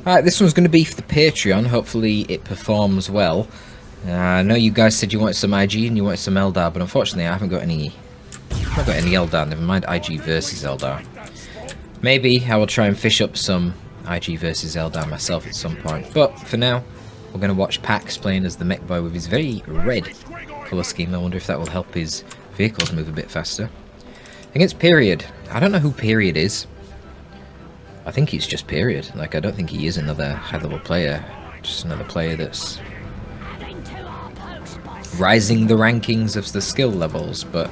Alright, this one's going to be for the Patreon. Hopefully it performs well. I know you guys said you wanted some IG and you wanted some Eldar, but unfortunately I haven't got any. I've not got any Eldar. Never mind IG versus Eldar. Maybe I will try and fish up some IG versus Eldar myself at some point. But for now, we're going to watch Pax playing as the mech boy with his very red colour scheme. I wonder if that will help his vehicles move a bit faster. Against Period. I don't know who Period is. I think he's just Period. Like, I don't think he is another high-level player. Just another player that's rising the rankings of the skill levels, but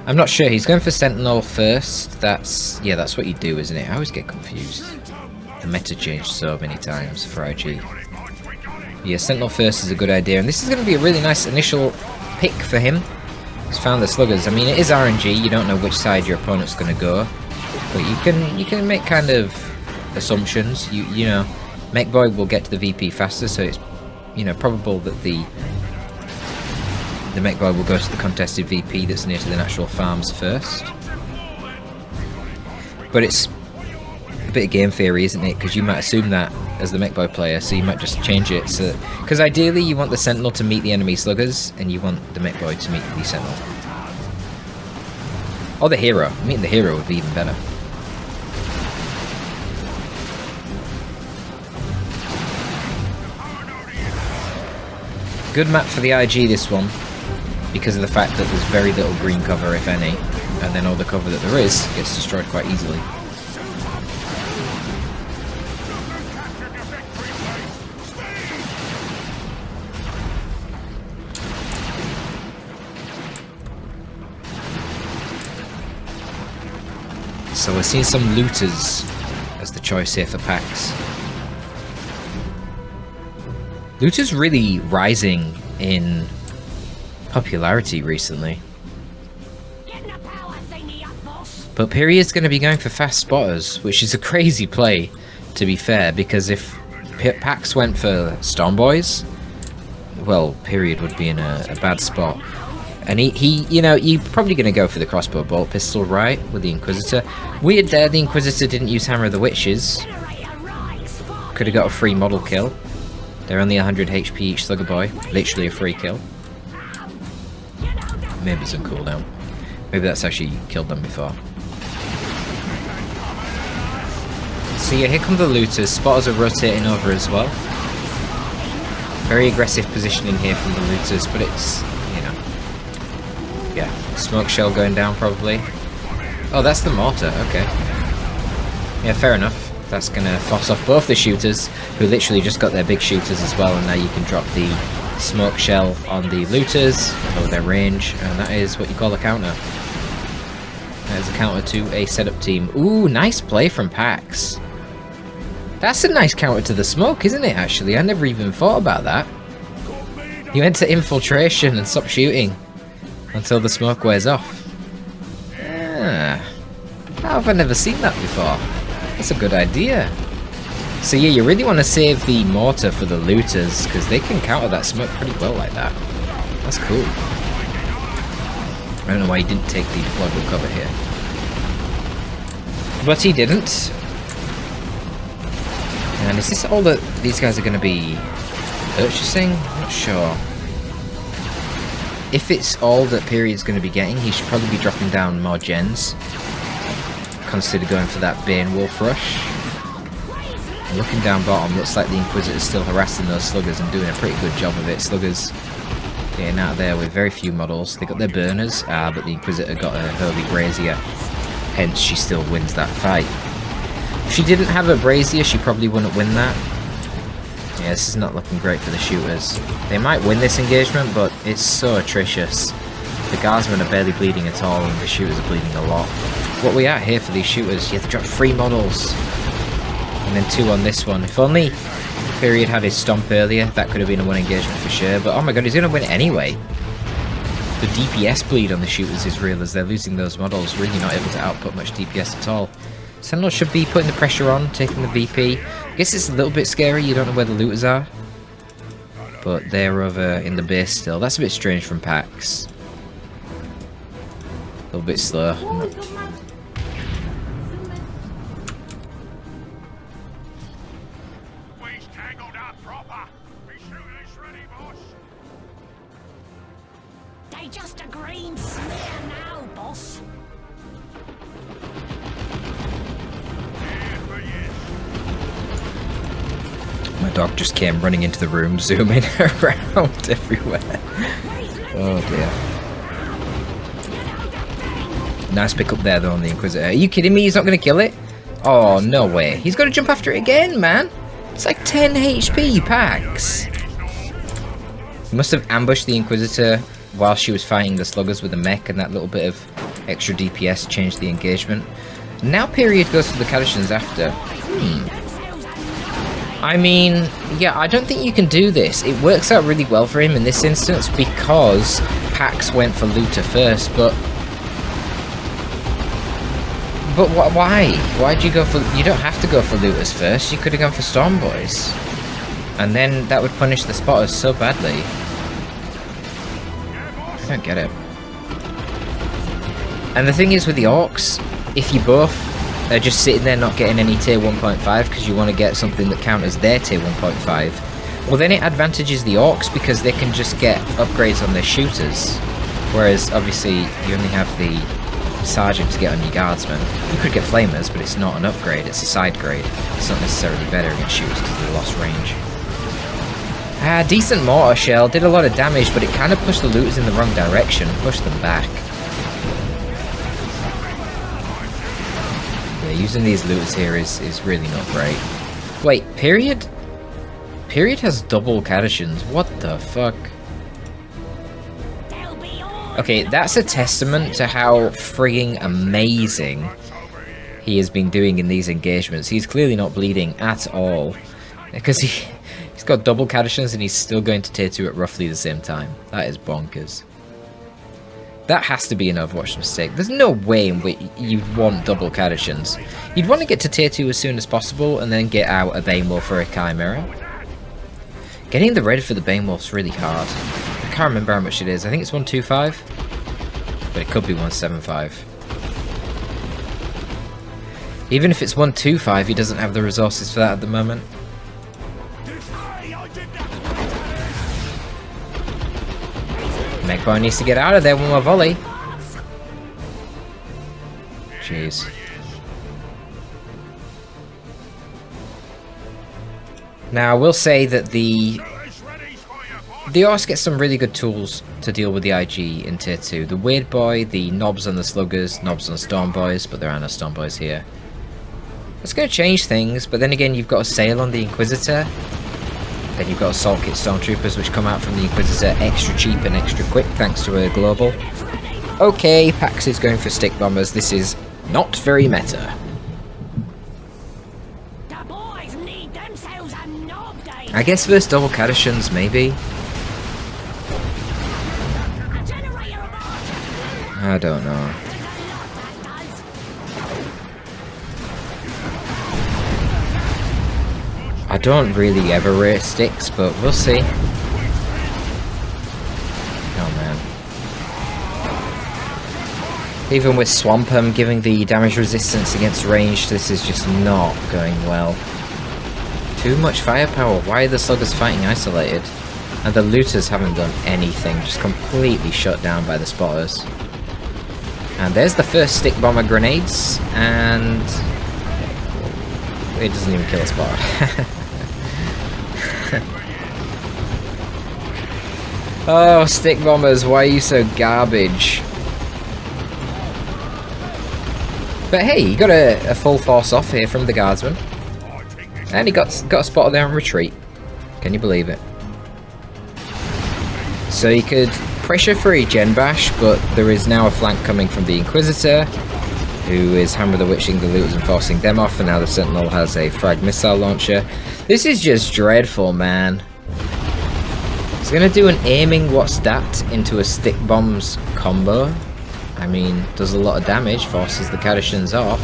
I'm not sure. He's going for Sentinel first. That's what you do, isn't it? I always get confused. The meta changed so many times for IG. Yeah, Sentinel first is a good idea, and this is going to be a really nice initial pick for him. He's found the sluggers. I mean, it is RNG. You don't know which side your opponent's going to go. But you can make kind of assumptions. You know, Mech Boy will get to the VP faster, so it's probable that the Mech Boy will go to the contested VP that's near to the natural farms first. But it's a bit of game theory, isn't it? Because you might assume that as the Mech Boy player, so you might just change it. So, because ideally you want the Sentinel to meet the enemy sluggers, and you want the Mech Boy to meet the Sentinel. Or the hero. Meeting the hero would be even better. Good map for the IG, this one, because of the fact that there's very little green cover, if any, and then all the cover that there is gets destroyed quite easily. So we're seeing some looters as the choice here for Pax. Looters really rising in popularity recently. But Period's going to be going for fast spotters, which is a crazy play, to be fair, because if Pax went for Storm Boys, well, Period would be in a bad spot. And you're probably going to go for the crossbow bolt pistol, right, with the Inquisitor. Weird there, the Inquisitor didn't use Hammer of the Witches. Could have got a free model kill. They're only 100 HP each Slugger Boy. Literally a free kill. Maybe some cooldown. Maybe that's actually killed them before. So yeah, here come the looters. Spotters are rotating over as well. Very aggressive positioning here from the looters, but it's, yeah, smoke shell going down probably. Oh, that's the mortar, okay. Yeah, fair enough. That's going to force off both the shooters, who literally just got their big shooters as well, and now you can drop the smoke shell on the looters, lower their range, and that is what you call a counter. That is a counter to a setup team. Ooh, nice play from Pax. That's a nice counter to the smoke, isn't it, actually? I never even thought about that. You enter infiltration and stop shooting until the smoke wears off. Ah, how have I never seen that before? That's a good idea. So yeah, you really want to save the mortar for the looters, because they can counter that smoke pretty well like that. That's cool. I don't know why he didn't take the deployable cover here. But he didn't. And is this all that these guys are going to be purchasing? I'm not sure. If it's all that Period's going to be getting, he should probably be dropping down more gens. Consider going for that Bane Wolf Rush. And looking down bottom, looks like the Inquisitor's still harassing those sluggers and doing a pretty good job of it. Sluggers getting out there with very few models. They got their burners, but the Inquisitor got a Hurley Brazier. Hence, she still wins that fight. If she didn't have a Brazier, she probably wouldn't win that. Yeah, this is not looking great for the shooters. They might win this engagement, but it's so atrocious. The guardsmen are barely bleeding at all, and the shooters are bleeding a lot. What we are here for these shooters, you have to drop 3 models. And then 2 on this one. If only Period had his stomp earlier, that could have been a 1 engagement for sure. But oh my god, he's going to win it anyway. The DPS bleed on the shooters is real, as they're losing those models, really not able to output much DPS at all. Sentinel should be putting the pressure on, taking the VP. I guess it's a little bit scary, you don't know where the looters are. But they're over in the base still. That's a bit strange from Pax. A little bit slow. My dog just came running into the room, zooming around everywhere. Oh dear. Nice pick up there though on the Inquisitor. Are you kidding me? He's not going to kill it? Oh, no way. He's got to jump after it again, man. It's like 10 HP packs. He must have ambushed the Inquisitor while she was fighting the sluggers with the mech, and that little bit of extra DPS changed the engagement. Now period goes for the Cadishans after. I mean, yeah, I don't think you can do this. It works out really well for him in this instance because Pax went for Looter first, but why? Why'd you go for... You don't have to go for Looters first. You could have gone for Storm Boys. And then that would punish the spotters so badly. I don't get it. And the thing is with the Orcs, if you buff, they're just sitting there not getting any tier 1.5 because you want to get something that counters their tier 1.5. Well, then it advantages the Orcs because they can just get upgrades on their shooters. Whereas, obviously, you only have the Sergeant to get on your Guardsmen. You could get Flamers, but it's not an upgrade, it's a side grade. It's not necessarily better against shooters because they lost range. Decent mortar shell, did a lot of damage, but it kind of pushed the looters in the wrong direction, pushed them back. Yeah, using these looters here is really not great. Wait, period? Period has double Cadishans, what the fuck? Okay, that's a testament to how frigging amazing he has been doing in these engagements. He's clearly not bleeding at all. Because he's got double Cadishans and he's still going to tier 2 at roughly the same time. That is bonkers. That has to be an Overwatch mistake. There's no way in which you'd want double Cadishans. You'd want to get to tier 2 as soon as possible and then get out a Banewolf or a Chimera. Getting the red for the Banewolf's really hard. I can't remember how much it is. I think it's 125, but it could be 175. Even if it's 125, he doesn't have the resources for that at the moment. Mechboy needs to get out of there with my volley. Jeez. Now, I will say that the Orcs get some really good tools to deal with the IG in tier 2. The Weird Boy, the Knobs on the Sluggers, Knobs on Storm Boys, but there are no Storm Boys here. It's going to change things, but then again, you've got a Sail on the Inquisitor. Then you've got Assault Kit Stormtroopers, which come out from the Inquisitor extra cheap and extra quick, thanks to a global. Okay, Pax is going for Stick Bombers. This is not very meta. I guess versus double Cadishans, maybe. I don't know. I don't really ever rate sticks, but we'll see. Oh man. Even with Swampum giving the damage resistance against range, this is just not going well. Too much firepower. Why are the Sluggers fighting isolated? And the Looters haven't done anything, just completely shut down by the Spotters. And there's the first Stick Bomber grenades, and it doesn't even kill a Spotter. Oh, Stick Bombers, why are you so garbage? But hey, he got a full force off here from the Guardsman. And he got a spotter there on retreat. Can you believe it? So he could pressure for a Gen Bash, but there is now a flank coming from the Inquisitor, who is Hammer the Witching the Looters and forcing them off, and now the Sentinel has a frag missile launcher. This is just dreadful, man. He's gonna do an aiming what's that into a Stick Bombs combo. I mean, does a lot of damage, forces the Cadishans off.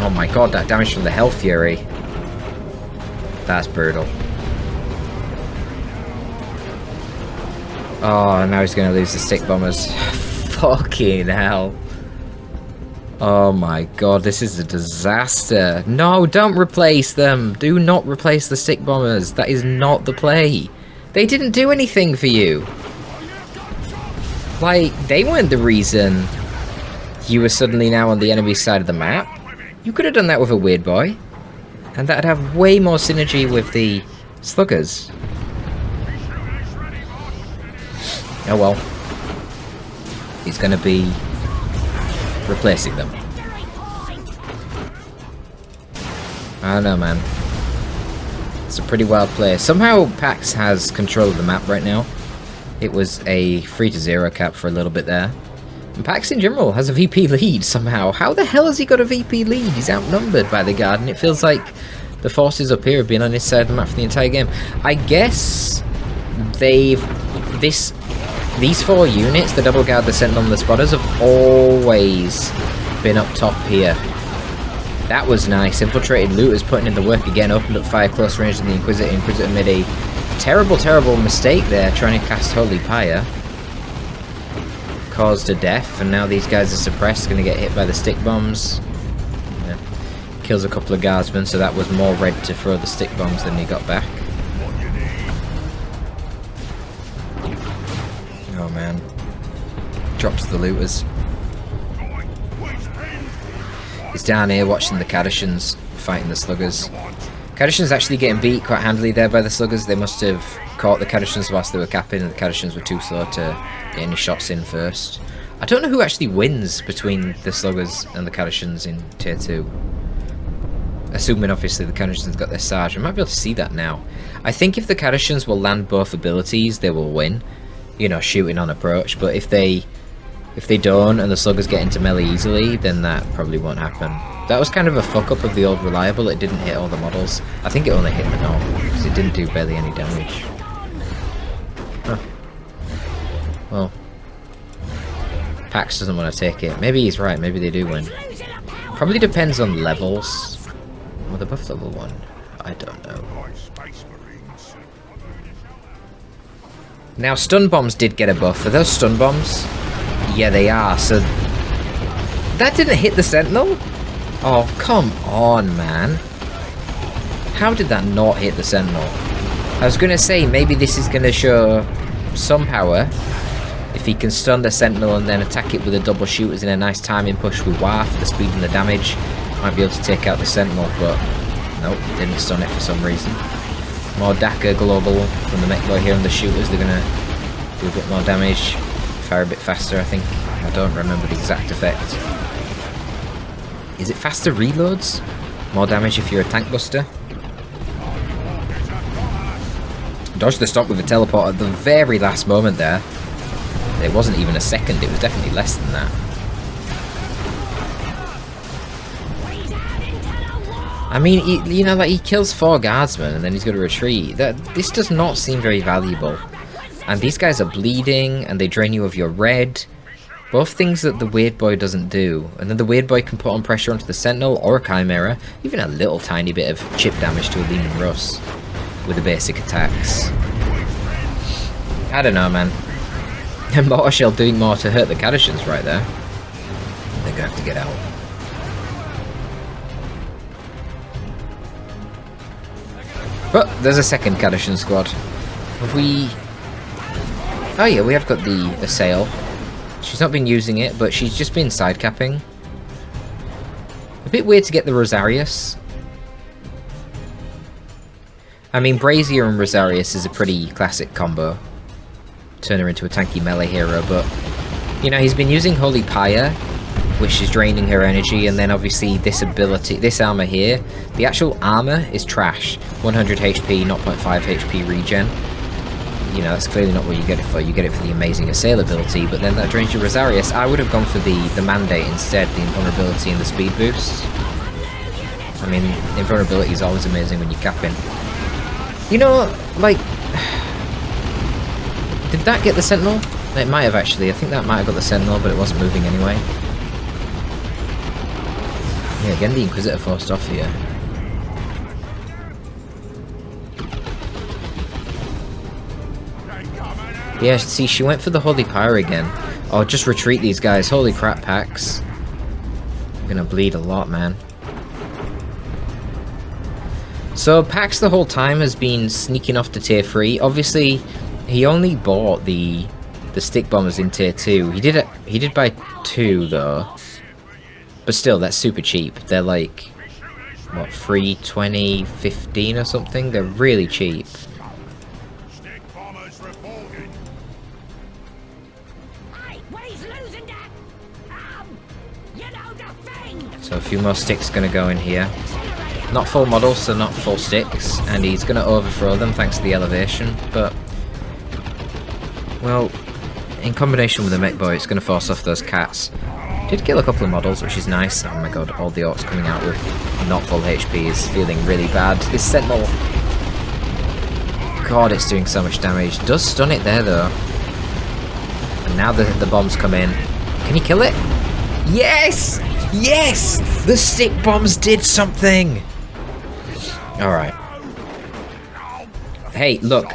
Oh my god, that damage from the Hell Fury. That's brutal. Oh, now he's gonna lose the Stick Bombers. Fucking hell. Oh my god, this is a disaster. No, don't replace them. Do not replace the Stick Bombers. That is not the play. They didn't do anything for you. Like, they weren't the reason you were suddenly now on the enemy side of the map. You could have done that with a weird boy. And that'd have way more synergy with the sluggers. Oh well. He's gonna be replacing them. I don't know, man. It's a pretty wild play. Somehow Pax has control of the map right now. It was a 3-0 cap for a little bit there. And Pax in general has a VP lead somehow. How the hell has he got a VP lead? He's outnumbered by the guard, and it feels like the forces up here have been on his side of the map for the entire game. I guess these 4 units, the double guard, the sentinel, and the spotters, have always been up top here. That was nice. Infiltrated looters putting in the work again, opened up fire close range to the Inquisitor. Inquisitor made a terrible mistake there, trying to cast Holy Pyre. Caused a death, and now these guys are suppressed, going to get hit by the stick bombs. Yeah. Kills a couple of guardsmen, so that was more red to throw the stick bombs than he got back. Oh man. Drops the looters. He's down here watching the Cadishans fighting the sluggers. Cadishans actually getting beat quite handily there by the sluggers. They must have caught the Cadishans whilst they were capping, and the Cadishans were too slow to get any shots in first. I don't know who actually wins between the sluggers and the Cadishans in tier 2. Assuming obviously the Cadishans got their Sarge. I might be able to see that now. I think if the Cadishans will land both abilities, they will win. You know, shooting on approach. But if they don't and the sluggers get into melee easily, then that probably won't happen. That was kind of a fuck up of the old reliable. It didn't hit all the models. I think it only hit Manor, because it didn't do barely any damage. Huh. Well, Pax doesn't want to take it. Maybe he's right, maybe they do win. Probably depends on levels. Well, they're both level 1. I don't know. Now, stun bombs did get a buff. Are those stun bombs? Yeah, they are. So that didn't hit the sentinel? Oh, come on, man. How did that not hit the sentinel? I was going to say, maybe this is going to show some power. If he can stun the sentinel and then attack it with a double shooters in a nice timing push with WAR for the speed and the damage, might be able to take out the sentinel, but nope, didn't stun it for some reason. More Daka global from the mech boy here and the shooters. They're going to do a bit more damage. Fire a bit faster, I think. I don't remember the exact effect. Is it faster reloads? More damage if you're a tank buster? Dodged the stop with a teleport at the very last moment there. It wasn't even a second, it was definitely less than that. I mean, you know, like, he kills 4 guardsmen and then he's going to retreat. This does not seem very valuable. And these guys are bleeding, and they drain you of your red. Both things that the Weird Boy doesn't do. And then the Weird Boy can put on pressure onto the Sentinel or a Chimera. Even a little tiny bit of chip damage to a Leaning Russ with the basic attacks. I don't know, man. And Mortar Shell doing more to hurt the Cadishans right there. They're gonna have to get out. But there's a second Cadishan squad. Have we... Oh yeah, we have got the Assail. She's not been using it, but she's just been side-capping. A bit weird to get the Rosarius. I mean, Brazier and Rosarius is a pretty classic combo. Turn her into a tanky melee hero, but... You know, he's been using Holy Pyre, which is draining her energy, and then obviously this ability, this armor here, the actual armor is trash. 100 HP, 0.5 HP regen. You know, that's clearly not what you get it for. You get it for the amazing Assail ability, but then that drains your Rosarius. I would have gone for the Mandate instead, the invulnerability and the speed boost. I mean, invulnerability is always amazing when you're capping. You know, like... Did that get the Sentinel? It might have actually. I think that might have got the Sentinel, but it wasn't moving anyway. Yeah, again the Inquisitor forced off here. Yeah, see, she went for the Holy Pyre again. Oh, just retreat these guys. Holy crap, Pax. I'm gonna bleed a lot, man. So Pax the whole time has been sneaking off to tier 3. Obviously, he only bought the stick bombers in tier 2. He did buy 2 though. But still, that's super cheap. They're like, what, 3, 20, 15 or something? They're really cheap. So a few more sticks gonna go in here. Not full models, so not full sticks, and he's gonna overthrow them thanks to the elevation, but well, in combination with the mech boy, it's gonna force off those cats. Did kill a couple of models, which is nice. Oh my god, all the orcs coming out with not full HP is feeling really bad. This sentinel, god, it's doing so much damage. Does stun it there though. And now the bombs come in. Can he kill it? Yes! Yes! The stick bombs did something! Alright. Hey, look.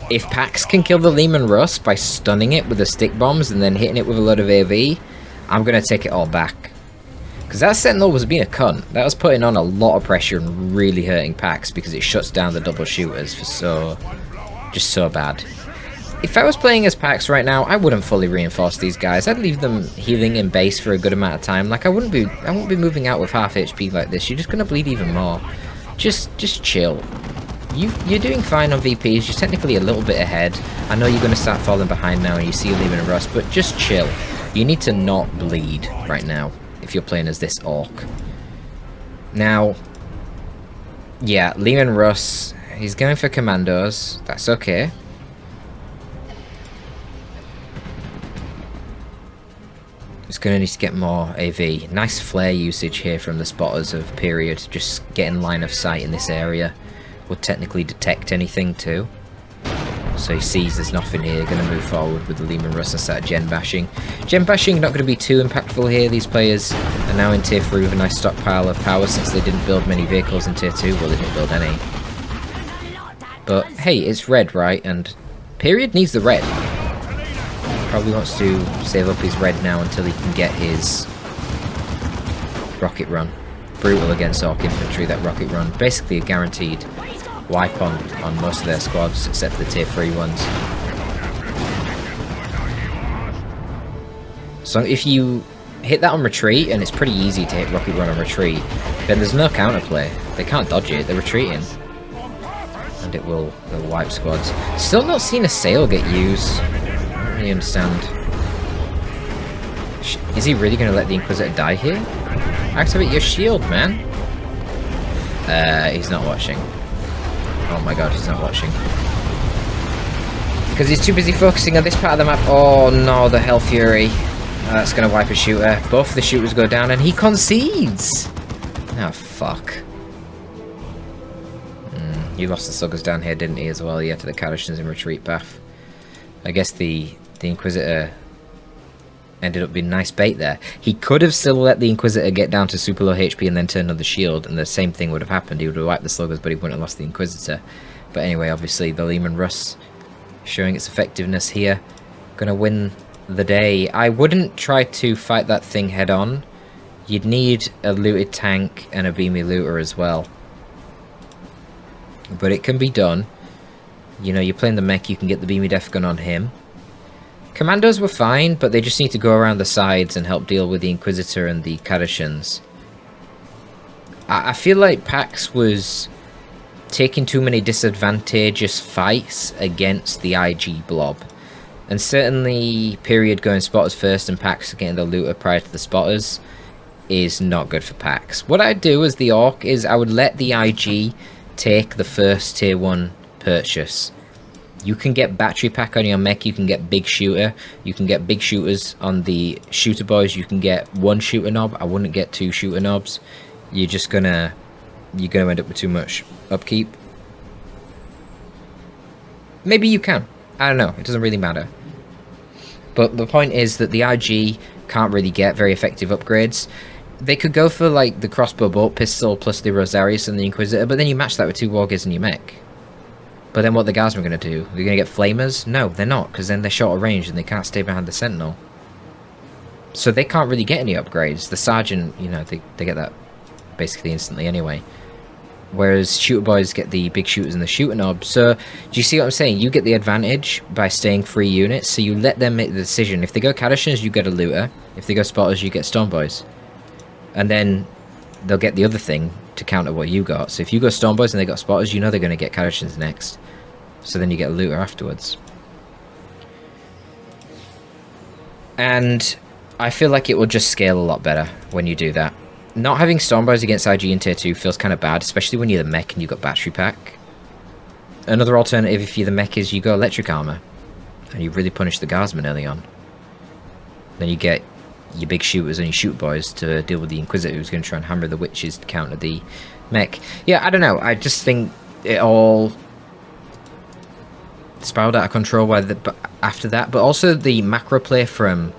If Pax can kill the Lehman Russ by stunning it with the stick bombs and then hitting it with a load of AV, I'm gonna take it all back. Because that Sentinel was being a cunt. That was putting on a lot of pressure and really hurting Pax because it shuts down the double shooters for just so bad. If I was playing as Pax right now, I wouldn't fully reinforce these guys. I'd leave them healing in base for a good amount of time. Like I wouldn't be moving out with half HP like this. You're just gonna bleed even more. Just chill. You're doing fine on VPs. You're technically a little bit ahead. I know you're gonna start falling behind now, and you see Lehman and Russ, but just chill. You need to not bleed right now if you're playing as this orc. Now, yeah, Lehman Russ. He's going for commandos. That's okay. It's going to need to get more AV. Nice flare usage here from the spotters of period. Just getting line of sight in this area. Would technically detect anything too. So he sees there's nothing here. Going to move forward with the Lehman Russ and start gen bashing. Gen bashing not going to be too impactful here. These players are now in tier 3 with a nice stockpile of power since they didn't build many vehicles in tier 2. Well, they didn't build any. But hey, it's red, right? And period needs the red. Probably wants to save up his red now until he can get his rocket run. Brutal against Orc Infantry, that rocket run. Basically a guaranteed wipe on most of their squads, except the tier 3 ones. So if you hit that on retreat, and it's pretty easy to hit rocket run on retreat, then there's no counterplay. They can't dodge it, they're retreating. And it will wipe squads. Still not seen a sail get used. I don't really understand. Is he really going to let the Inquisitor die here? Activate your shield, man. He's not watching. Oh my god, he's not watching. Because he's too busy focusing on this part of the map. Oh no, the Hell Fury. That's going to wipe a shooter. Both the shooters go down and he concedes. Oh, fuck. He lost the Suggers down here, didn't he, as well? Yeah, to the Kadashans in retreat path. I guess the Inquisitor ended up being nice bait there. He could have still let the Inquisitor get down to super low HP and then turn on the shield, and the same thing would have happened. He would have wiped the Sluggers, but he wouldn't have lost the Inquisitor. But anyway, obviously, the Lehman Russ showing its effectiveness here. Gonna win the day. I wouldn't try to fight that thing head on. You'd need a looted tank and a beamy looter as well. But it can be done. You know, you're playing the mech, you can get the beamy def gun on him. Commandos were fine, but they just need to go around the sides and help deal with the Inquisitor and the Kadashans. I feel like Pax was taking too many disadvantageous fights against the IG blob. And certainly, period going spotters first and Pax getting the looter prior to the spotters is not good for Pax. What I'd do as the Orc is I would let the IG take the first tier 1 purchase. You can get battery pack on your mech, you can get big shooter, you can get big shooters on the shooter boys, you can get 1 shooter knob. I wouldn't get 2 shooter knobs. You're gonna end up with too much upkeep. Maybe you can. I don't know, it doesn't really matter. But the point is that the IG can't really get very effective upgrades. They could go for like the crossbow bolt pistol plus the Rosarius and the Inquisitor, but then you match that with 2 Wargears in your mech. But then what the Guardsmen are going to do? They're going to get Flamers? No, they're not, because then they're short of range and they can't stay behind the Sentinel. So they can't really get any upgrades. The Sergeant, you know, they get that basically instantly anyway. whereas shooter boys get the big shooters and the shooter knobs. So do you see what I'm saying? You get the advantage by staying 3 units, so you let them make the decision. If they go Kadishans, you get a looter. If they go spotters, you get storm boys, and then they'll get the other thing to counter what you got. So if you go storm boys and they got spotters, you know they're going to get Kadishans next, so then you get a looter afterwards. And I feel like it will just scale a lot better when you do that. Not having storm boys against IG in tier 2 feels kind of bad, especially when you're the mech and you've got battery pack. Another alternative if you're the mech is you go electric armor, and you really punish the guardsman early on. Then you get your big shooters and your shoot boys to deal with the Inquisitor who's going to try and hammer the witches to counter the mech. Yeah, I don't know. I just think it all spiraled out of control after that. But also the macro play from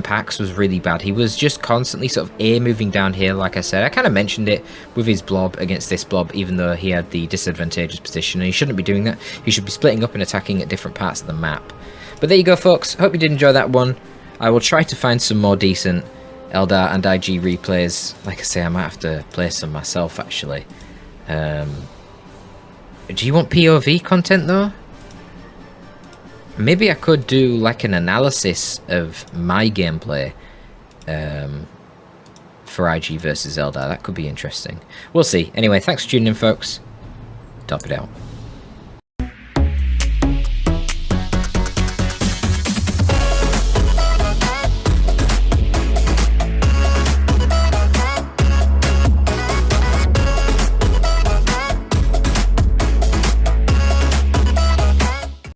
Pax was really bad. He was just constantly sort of moving down here, like I said. I kind of mentioned it with his blob against this blob, even though he had the disadvantageous position, and he shouldn't be doing that. He should be splitting up and attacking at different parts of the map. But there you go, folks. Hope you did enjoy that one. I will try to find some more decent Eldar and IG replays. Like I say, I might have to play some myself, actually. Do you want POV content, though? Maybe I could do like an analysis of my gameplay for IG versus Eldar. That could be interesting. We'll see. Anyway, thanks for tuning in, folks. Torpid out.